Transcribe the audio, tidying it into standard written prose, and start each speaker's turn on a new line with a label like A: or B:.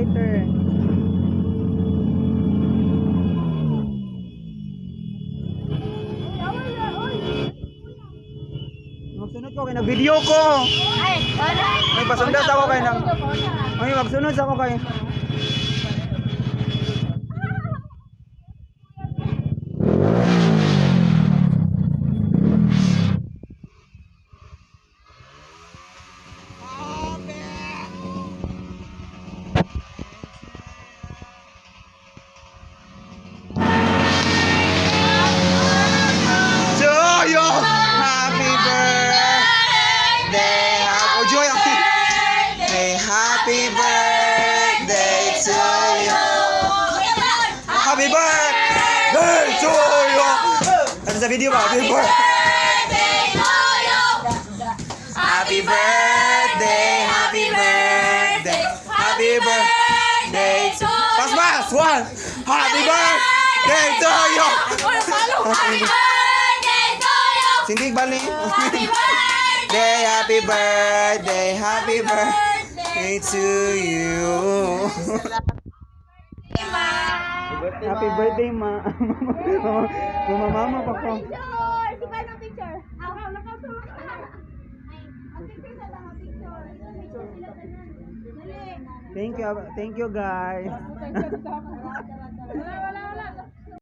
A: lighter. Magsunod ko kay na video ko. May pasundas ako kay nang. Ay, magsunod ako kay. Happy birthday to you. Happy birthday to you. Ano sa video ba? Happy birthday to you. Happy birthday, happy birthday, happy birthday to you. Pas. One. Happy birthday to you. Happy birthday to you. Sindig bali. Happy birthday, happy birthday, happy birthday. Hey to you. Happy birthday, ma. Mama pa ko.
B: Si paano picture?
A: Thank you guys.
B: Wala.